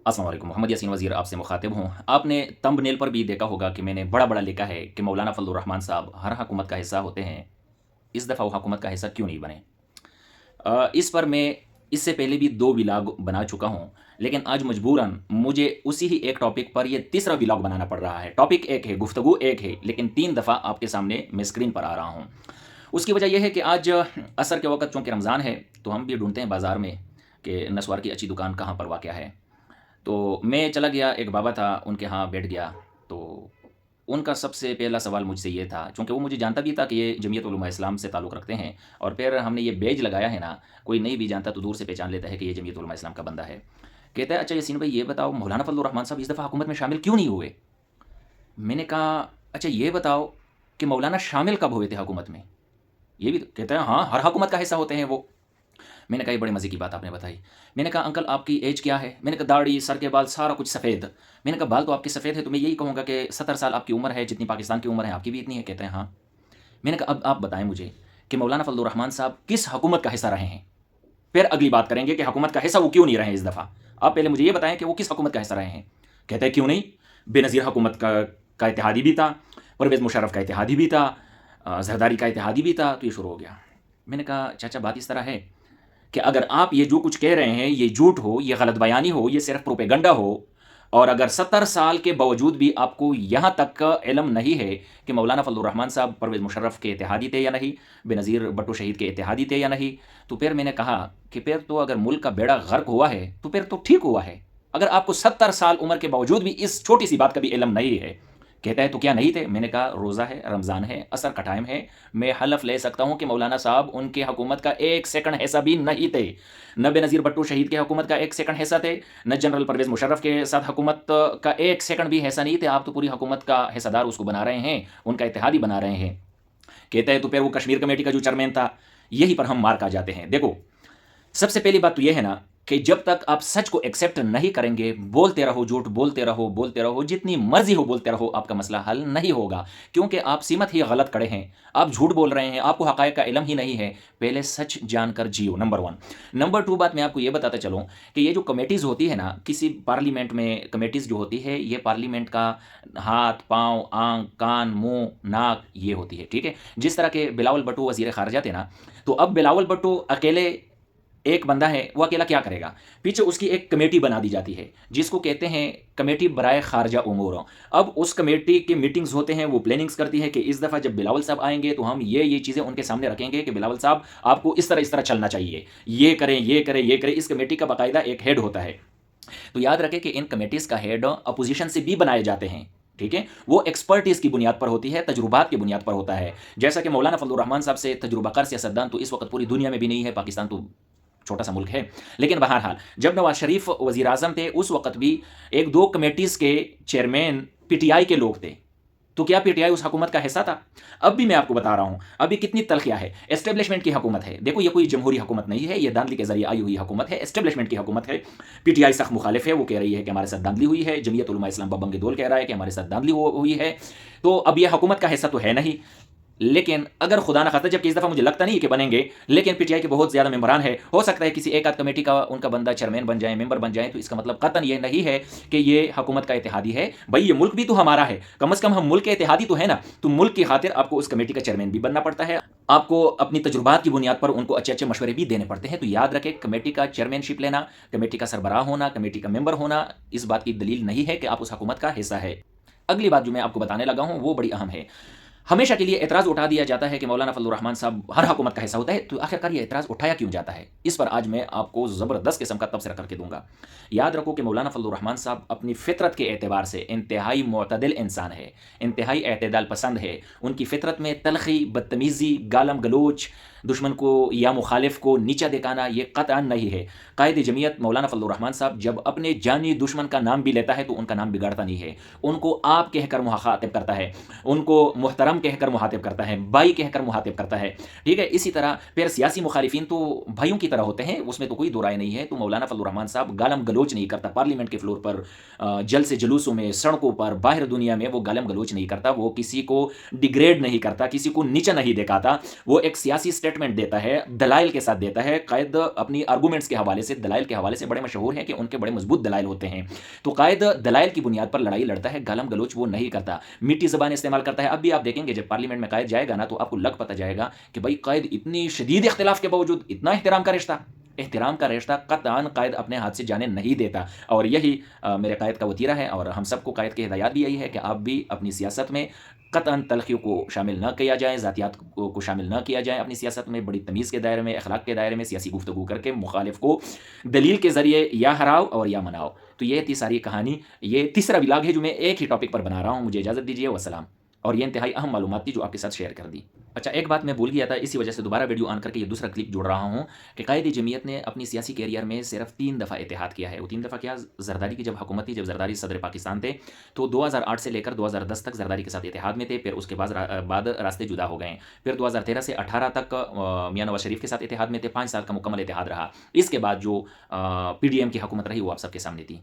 अस्सलाम वालेकुम। मोहम्मद यासीन वज़ीर आपसे मुखातिब हूँ। आपने थंबनेल पर भी देखा होगा कि मैंने बड़ा-बड़ा लिखा है कि मौलाना फज़लुर रहमान साहब हर हुकूमत का हिस्सा होते हैं, इस दफ़ा वो हुकूमत का हिस्सा क्यों नहीं बने? इस पर मैं इससे पहले भी 2 व्लॉग बना चुका हूँ, लेकिन आज मजबूरन मुझे उसी ही एक टॉपिक पर ये तीसरा व्लॉग बनाना पड़ रहा है। टॉपिक एक है, गुफ्तगू एक है, लेकिन 3 दफ़ा आपके सामने मैं स्क्रीन पर आ रहा हूँ। उसकी वजह ये है कि आज असर के वक़्त चूँकि रमज़ान है, तो हम भी ढूँढते हैं बाज़ार में कि नस्वार की अच्छी दुकान कहाँ पर वाक़या है। तो मैं चला गया, एक बाबा था, उनके यहाँ बैठ गया। तो उनका सबसे पहला सवाल मुझसे ये था, चूँकि वो मुझे जानता भी था कि ये जमीयत उलमा इस्लाम से ताल्लुक़ रखते हैं और फिर हमने ये बैज लगाया है ना, कोई नहीं भी जानता तो दूर से पहचान लेता है कि ये जमीयत उलमा इस्लाम का बंदा है। कहता है, "अच्छा यासीन भाई ये बताओ, मौलाना फजलुर रहमान साहब इस दफ़ा हुकूमत में शामिल क्यों नहीं हुए?" मैंने कहा, "अच्छा ये बताओ कि मौलाना शामिल कब हुए थे हुकूमत में?" ये भी तो कहता है, "हाँ, हर हुकूमत का हिस्सा होते हैं वो।" मैंने कहा, ये बड़े मज़े की बात आपने बताई। मैंने कहा, अंकल आपकी एज क्या है? मैंने कहा, दाढ़ी, सर के बाल सारा कुछ सफ़ेद। मैंने कहा, बाल तो आपके सफ़ेद है, तो मैं यही कहूँगा कि 70 साल आपकी उम्र है, जितनी पाकिस्तान की उम्र है आपकी भी इतनी है। कहते हैं, हाँ। मैंने कहा, अब आप बताएं मुझे कि मौलाना फजलुर रहमान साहब किस हुकूमत का हिस्सा रहे हैं? फिर अगली बात करेंगे कि हुकूमत का हिस्सा वो क्यों नहीं रहे इस दफ़ा। आप पहले मुझे ये बताएं कि वो किस हुकूमत का हिस्सा रहे हैं। कहते हैं, क्यों नहीं? बेनज़ीर हुकूमत का इत्तेहादी भी था, परवेज़ मुशर्रफ का इत्तेहादी भी था, जरदारी का इत्तेहादी भी था। तो ये शुरू हो गया। मैंने कहा, चाचा बात इस तरह है कि अगर आप ये जो कुछ कह रहे हैं ये झूठ हो, ये गलत बयानी हो, ये सिर्फ प्रोपेगंडा हो, और अगर 70 साल के बावजूद भी आपको यहाँ तक का इल्म नहीं है कि मौलाना फजलुर रहमान साहब परवेज़ मुशर्रफ के इत्तेहादी थे या नहीं, बेनज़ीर भुट्टो शहीद के इत्तेहादी थे या नहीं, तो फिर मैंने कहा कि फिर तो अगर मुल्क का बेड़ा गर्क हुआ है तो फिर तो ठीक हुआ है। अगर आपको 70 साल उम्र के बावजूद भी इस छोटी सी बात का भी इल्म नहीं है। कहता है, तो क्या नहीं थे? मैंने कहा, रोज़ा है, रमज़ान है, असर का टाइम है, मैं हलफ ले सकता हूँ कि मौलाना साहब उनके हुकूमत का एक सेकंड हिस्सा भी नहीं थे। न बेनज़ीर भुट्टो शहीद के हुकूमत का एक सेकंड हिस्सा थे, न जनरल परवेज़ मुशर्रफ के साथ हुकूमत का एक सेकंड भी हिस्सा नहीं थे। आप तो पूरी हुकूमत का हिस्सेदार उसको बना रहे हैं, उनका इत्तेहादी बना रहे हैं। कहता है, तो फिर वो कश्मीर कमेटी का जो चेयरमैन था, यहीं पर हम मार खा जाते हैं। देखो, सबसे पहली बात तो यह है ना कि जब तक आप सच को एक्सेप्ट नहीं करेंगे, बोलते रहो, झूठ बोलते रहो, जितनी मर्जी हो बोलते रहो, आपका मसला हल नहीं होगा, क्योंकि आप सीमत ही गलत खड़े हैं। आप झूठ बोल रहे हैं, आपको हक़ाइक़ का इल्म ही नहीं है। पहले सच जानकर जियो, नंबर 1। नंबर 2 बात मैं आपको ये बताता चलूँ कि ये जो कमेटीज़ होती है ना, किसी पार्लियामेंट में कमेटीज़ जो होती है, ये पार्लियामेंट का हाथ, पाँव, आँख, कान, मुँह, नाक ये होती है, ठीक है? जिस तरह के बिलावल भुट्टो वज़ीर ख़ारिजा थे ना, तो अब बिलावल भुट्टो अकेले एक बंदा है, वो अकेला क्या करेगा? पीछे उसकी एक कमेटी बना दी जाती है, जिसको कहते हैं कमेटी बराए खारजा उमूर। अब उस कमेटी के मीटिंग्स होते हैं, वो प्लानिंग्स करती है कि इस दफ़ा जब बिलावल साहब आएँगे तो हम ये चीज़ें उनके सामने रखेंगे कि बिलावल साहब आपको इस तरह चलना चाहिए। ये करें, ये करें, ये करें। इस कमेटी का बाकायदा एक हेड होता है। तो याद रखें कि इन कमेटीज़ का हेड अपोज़िशन से भी बनाए जाते हैं, ठीक है? वो एक्सपर्टीज़ की बुनियाद पर होती है, तजुर्बात की बुनियाद पर होता है। जैसा कि मौलाना फजलुर रहमान साहब से तजुर्बाकार सियासतदान तो इस वक़्त पूरी दुनिया में भी नहीं है, पाकिस्तान तो छोटा सा मुल्क है। लेकिन बहरहाल जब नवाज शरीफ वज़ीर आज़म थे उस वक़्त भी 1-2 कमेटीज़ के चेयरमैन पीटीआई के लोग थे। तो क्या पीटीआई उस हुकूमत का हिस्सा था? अब भी मैं आपको बता रहा हूँ, अभी कितनी तल्ख़ियाँ है। एस्टेब्लिशमेंट की हुकूमत है। देखो, ये कोई जमहूरी हुकूमत नहीं है, ये धांधली के ज़रिए आई हुई हुकूमत है, एस्टेब्लिशमेंट की हुकूमत है। पीटीआई सख्त मुखालिफ है, वो कह रही है कि हमारे साथ धांधली हुई है। जमीयत उलमा इस्लाम बबंग दौल कह रहा है कि हमारे साथ धांधली हुई है। तो अब ये हुकूमत का हिस्सा तो है नहीं। लेकिन अगर खुदा न खास्ता, जबकि इस दफ़ा मुझे लगता नहीं है कि बनेंगे, लेकिन पीटीआई के बहुत ज़्यादा मेंबरान हैं, हो सकता है किसी एक आध कमेटी का उनका बंदा चेयरमैन बन जाए, मेंबर बन जाए, तो इसका मतलब कतन ये नहीं है कि ये हुकूमत का इत्तेहादी है। भाई ये मुल्क भी तो हमारा है, कम से कम हम मुल्क के इत्तेहादी तो है ना। तो मुल्क की खातिर आपको उस कमेटी का चेयरमैन भी बनना पड़ता है, आपको अपनी तजुर्बात की बुनियाद पर उनको अच्छे अच्छे मशवरे भी देने पड़ते हैं। तो याद रखें, कमेटी का चेयरमैनशिप लेना, कमेटी का सरबराह होना, कमेटी का मेंबर होना, इस बात की दलील नहीं है कि आप उस हुकूमत का हिस्सा है। अगली बात जो मैं आपको बताने लगा हूँ वो बड़ी अहम है। हमेशा के लिए एतराज़ उठा दिया जाता है कि मौलाना फजलुर रहमान साहब हर हुकूमत का हिस्सा होता है, तो आखिरकार ये एतराज़ उठाया क्यों जाता है? इस पर आज मैं आपको ज़बरदस्त किस्म का तबसरा करके दूंगा। याद रखो कि मौलाना फजलुर रहमान साहब अपनी फितरत के एतबार से इंतहाई मुतदिल इंसान है, इंतहाई एतदाल पसंद है। उनकी फितरत में तलखी, बदतमीज़ी, गालम गलोच, दुश्मन को या मुखालिफ को नीचा दिखाना ये क़तअन नहीं है। कायद जमीयत मौलाना फजलुर रहमान साहब जब अपने जानी दुश्मन का नाम भी लेता है तो उनका नाम बिगाड़ता नहीं है, उनको आप कहकर मुखातिब करता है, उनको मुहतरम नाम कहकर मुहातिब करता है, भाई कहकर मुहातिब करता है, ठीक है। इसी तरह फिर सियासी मुखालिफिन तो भाइयों की तरह होते हैं, उसमें तो कोई दो राय नहीं है। तो मौलाना फजल रहमान साहब गालम गलोच नहीं करता पार्लियामेंट के फ्लोर पर, जल से जुलूसों में, सड़कों पर, बाहर दुनिया में वो गालम गलोच नहीं करता, वो किसी को डिग्रेड नहीं करता, किसी को नीचा नहीं दिखाता। वो एक सियासी स्टेटमेंट देता है, दलाइल के साथ देता है। कायद अपनी आर्गूमेंट्स के हवाले से, दलाइल के हवाले से बड़े मशहूर हैं कि उनके बड़े मजबूत दलाइल होते हैं। तो कायद दलाइल की बुनियाद पर लड़ाई लड़ता है, गालम गलोच वो नहीं करता, मीठी ज़बान इस्तेमाल करता है। अब भी आप देखेंगे जब पार्लियामेंट में कायद जाएगा ना, तो आपको लग पता जाएगा कि भाई कायद इतनी शदीद इख्तिलाफ के बावजूद इतना एहतराम का रिश्ता कतई कायद अपने हाथ से जाने नहीं देता। और यही मेरे कायद का वतीरा है, और हम सबको कायद की हिदायत भी यही है कि आप भी अपनी सियासत में कतई तलखियों को शामिल न किया जाए, ज़ातियात को शामिल न किया जाए अपनी सियासत में। बड़ी तमीज़ के दायरे में, अखलाक के दायरे में सियासी गुफ्तगू करके मुखालिफ को दलील के ज़रिए या हराओ और या मनाओ। तो ये थी सारी कहानी। ये तीसरा व्लॉग है जो मैं एक ही टॉपिक पर बना रहा हूँ। मुझे इजाज़त दीजिए, वसलाम। और ये इंतहाई अहम मालूमात थी जो आपके साथ शेयर कर दी। अच्छा, एक बात मैं भूल गया था, इसी वजह से दोबारा वीडियो ऑन करके ये दूसरा क्लिप जोड़ रहा हूँ कि कायदे जमीयत ने अपनी सियासी कैरियर में सिर्फ 3 दफ़ा इत्तेहाद किया है। वो 3 दफ़ा क्या, जरदारी की जब हुकूमत थी, जब जरदारी सदर पाकिस्तान थे, तो 2008 से लेकर 2010 तक जरदारी के साथ इत्तेहाद में थे। फिर उसके बाद रास्ते जुदा हो गए। फिर 2013 से 18 तक मियां नवाज शरीफ के साथ इत्तेहाद में थे। 5 साल का मुकम्मल इत्तेहाद रहा। इसके बाद जो PDM की हुकूमत रही वो आप सबके सामने थी।